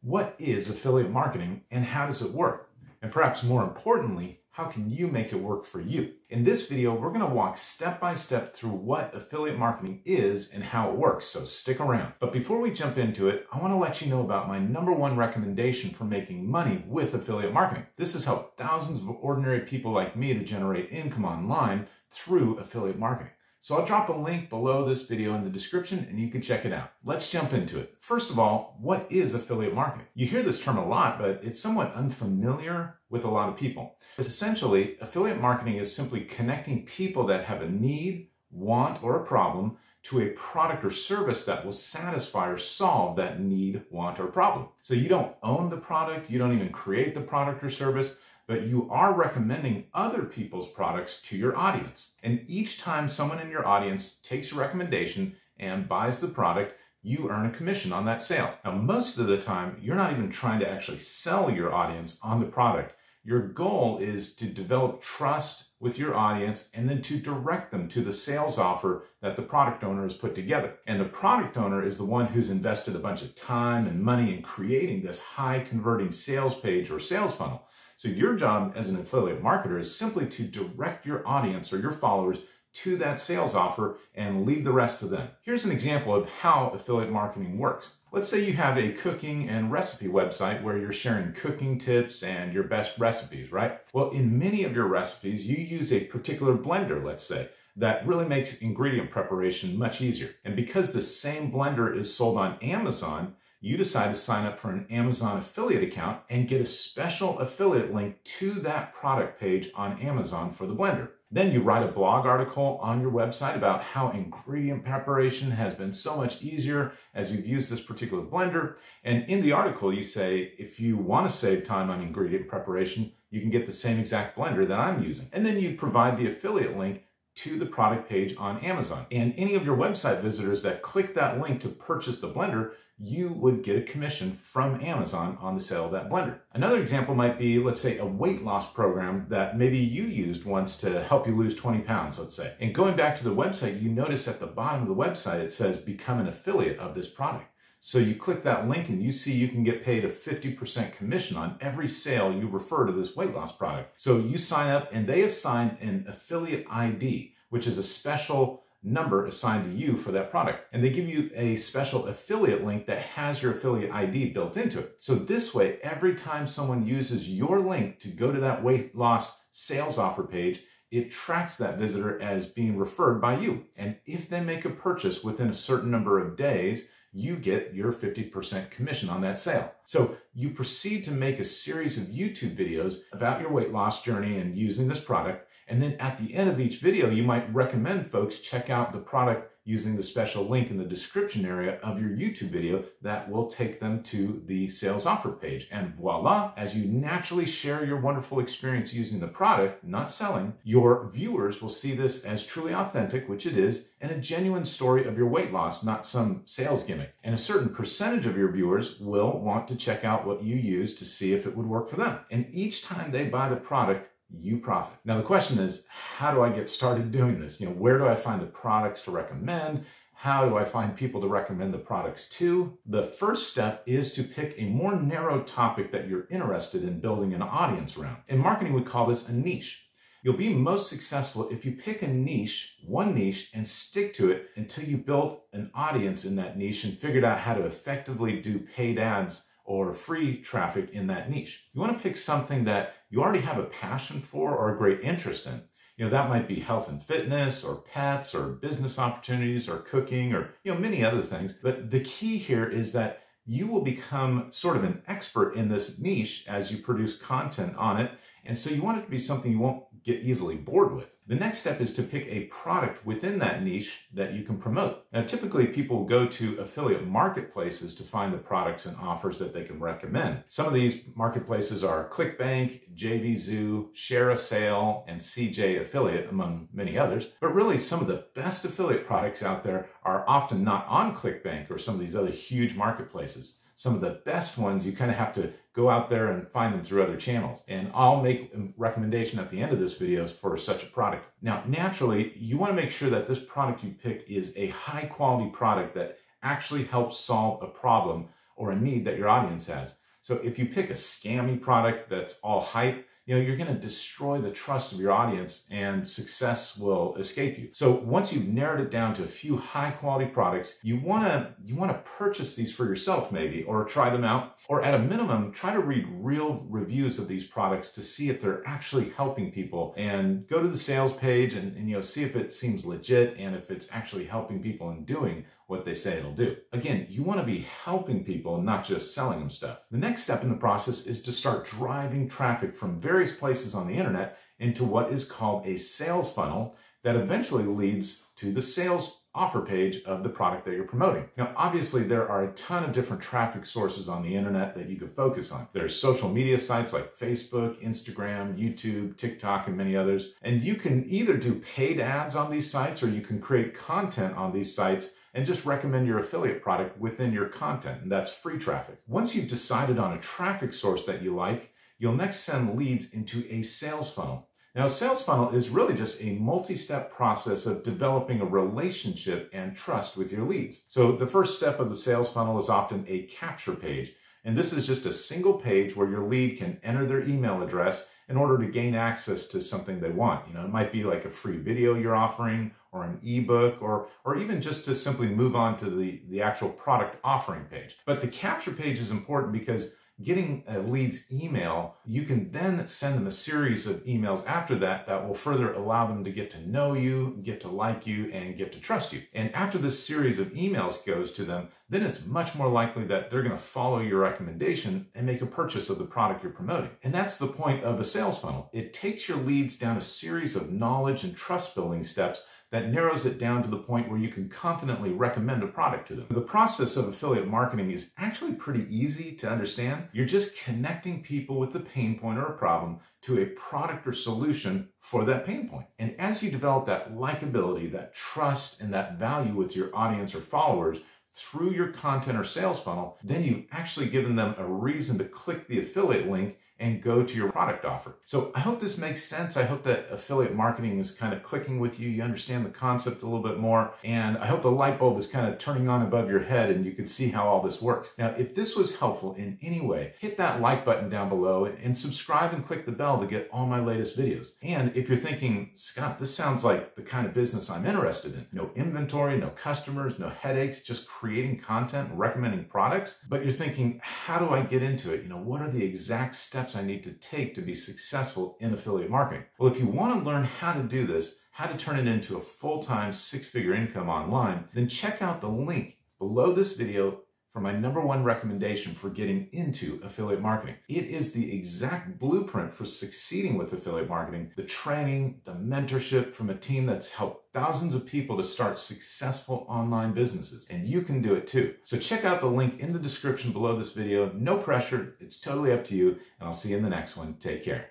What is affiliate marketing and how does it work? And perhaps more importantly, how can you make it work for you? In this video, we're going to walk step by step through what affiliate marketing is and how it works, so stick around. But before we jump into it, I want to let you know about my #1 recommendation for making money with affiliate marketing. This has helped thousands of ordinary people like me to generate income online through affiliate marketing. So I'll drop a link below this video in the description and you can check it out. Let's jump into it. First of all, what is affiliate marketing? You hear this term a lot, but it's somewhat unfamiliar with a lot of people. Essentially, affiliate marketing is simply connecting people that have a need, want, or a problem to a product or service that will satisfy or solve that need, want, or problem. So you don't own the product, you don't even create the product or service, but you are recommending other people's products to your audience. And each time someone in your audience takes your recommendation and buys the product, you earn a commission on that sale. Now, most of the time, you're not even trying to actually sell your audience on the product. Your goal is to develop trust with your audience and then to direct them to the sales offer that the product owner has put together. And the product owner is the one who's invested a bunch of time and money in creating this high converting sales page or sales funnel. So your job as an affiliate marketer is simply to direct your audience or your followers to that sales offer and leave the rest to them. Here's an example of how affiliate marketing works. Let's say you have a cooking and recipe website where you're sharing cooking tips and your best recipes, right? Well, in many of your recipes, you use a particular blender, let's say, that really makes ingredient preparation much easier. And because the same blender is sold on Amazon, you decide to sign up for an Amazon affiliate account and get a special affiliate link to that product page on Amazon for the blender. Then you write a blog article on your website about how ingredient preparation has been so much easier as you've used this particular blender. And in the article, you say, if you want to save time on ingredient preparation, you can get the same exact blender that I'm using. And then you provide the affiliate link to the product page on Amazon. And any of your website visitors that click that link to purchase the blender, you would get a commission from Amazon on the sale of that blender. Another example might be, let's say, a weight loss program that maybe you used once to help you lose 20 pounds, let's say. And going back to the website, you notice at the bottom of the website, it says, become an affiliate of this product. So you click that link and you see you can get paid a 50% commission on every sale you refer to this weight loss product. So you sign up and they assign an affiliate ID, which is a special number assigned to you for that product. And they give you a special affiliate link that has your affiliate ID built into it. So this way, every time someone uses your link to go to that weight loss sales offer page, it tracks that visitor as being referred by you. And if they make a purchase within a certain number of days, you get your 50% commission on that sale. So you proceed to make a series of YouTube videos about your weight loss journey and using this product. And then at the end of each video, you might recommend folks check out the product using the special link in the description area of your YouTube video that will take them to the sales offer page. And voila, as you naturally share your wonderful experience using the product, not selling, your viewers will see this as truly authentic, which it is, and a genuine story of your weight loss, not some sales gimmick. And a certain percentage of your viewers will want to check out what you use to see if it would work for them. And each time they buy the product, you profit. Now the question is, how do I get started doing this? Where do I find the products to recommend? How do I find people to recommend the products to? The first step is to pick a more narrow topic that you're interested in building an audience around. In marketing, we call this a niche. You'll be most successful if you pick a niche, one niche, and stick to it until you build an audience in that niche and figured out how to effectively do paid ads or free traffic in that niche. You want to pick something that you already have a passion for or a great interest in. That might be health and fitness or pets or business opportunities or cooking or, many other things. But the key here is that you will become sort of an expert in this niche as you produce content on it. And so you want it to be something you won't get easily bored with. The next step is to pick a product within that niche that you can promote. Now, typically people go to affiliate marketplaces to find the products and offers that they can recommend. Some of these marketplaces are ClickBank, JVZoo, ShareASale, and CJ Affiliate, among many others. But really, some of the best affiliate products out there are often not on ClickBank or some of these other huge marketplaces. Some of the best ones, you kind of have to go out there and find them through other channels. And I'll make a recommendation at the end of this video for such a product. Now, naturally, you want to make sure that this product you pick is a high quality product that actually helps solve a problem or a need that your audience has. So if you pick a scammy product that's all hype, you're going to destroy the trust of your audience and success will escape you. So once you've narrowed it down to a few high quality products, you want to purchase these for yourself maybe, or try them out, or at a minimum, try to read real reviews of these products to see if they're actually helping people, and go to the sales page and see if it seems legit and if it's actually helping people and doing what they say it'll do. Again, you want to be helping people, not just selling them stuff. The next step in the process is to start driving traffic from various places on the internet into what is called a sales funnel that eventually leads to the sales offer page of the product that you're promoting. Now, obviously, there are a ton of different traffic sources on the internet that you could focus on. There's social media sites like Facebook, Instagram, YouTube, TikTok, and many others. And you can either do paid ads on these sites, or you can create content on these sites and just recommend your affiliate product within your content, and that's free traffic. Once you've decided on a traffic source that you like, you'll next send leads into a sales funnel. Now, a sales funnel is really just a multi-step process of developing a relationship and trust with your leads. So the first step of the sales funnel is often a capture page, and this is just a single page where your lead can enter their email address in order to gain access to something they want. It might be like a free video you're offering, or an ebook, or even just to simply move on to the actual product offering page. But the capture page is important because getting a lead's email, you can then send them a series of emails after that will further allow them to get to know you, get to like you, and get to trust you. And after this series of emails goes to them, then it's much more likely that they're going to follow your recommendation and make a purchase of the product you're promoting. And that's the point of a sales funnel. It takes your leads down a series of knowledge and trust building steps that narrows it down to the point where you can confidently recommend a product to them. The process of affiliate marketing is actually pretty easy to understand. You're just connecting people with a pain point or a problem to a product or solution for that pain point. And as you develop that likability, that trust, and that value with your audience or followers through your content or sales funnel, then you've actually given them a reason to click the affiliate link and go to your product offer. So I hope this makes sense. I hope that affiliate marketing is kind of clicking with you. You understand the concept a little bit more. And I hope the light bulb is kind of turning on above your head and you can see how all this works. Now, if this was helpful in any way, hit that like button down below and subscribe and click the bell to get all my latest videos. And if you're thinking, Scott, this sounds like the kind of business I'm interested in. No inventory, no customers, no headaches, just creating content and recommending products. But you're thinking, how do I get into it? What are the exact steps I need to take to be successful in affiliate marketing? Well, if you want to learn how to do this, how to turn it into a full-time six-figure income online, then check out the link below this video for my #1 recommendation for getting into affiliate marketing. It is the exact blueprint for succeeding with affiliate marketing, the training, the mentorship from a team that's helped thousands of people to start successful online businesses. And you can do it too. So check out the link in the description below this video. No pressure. It's totally up to you. And I'll see you in the next one. Take care.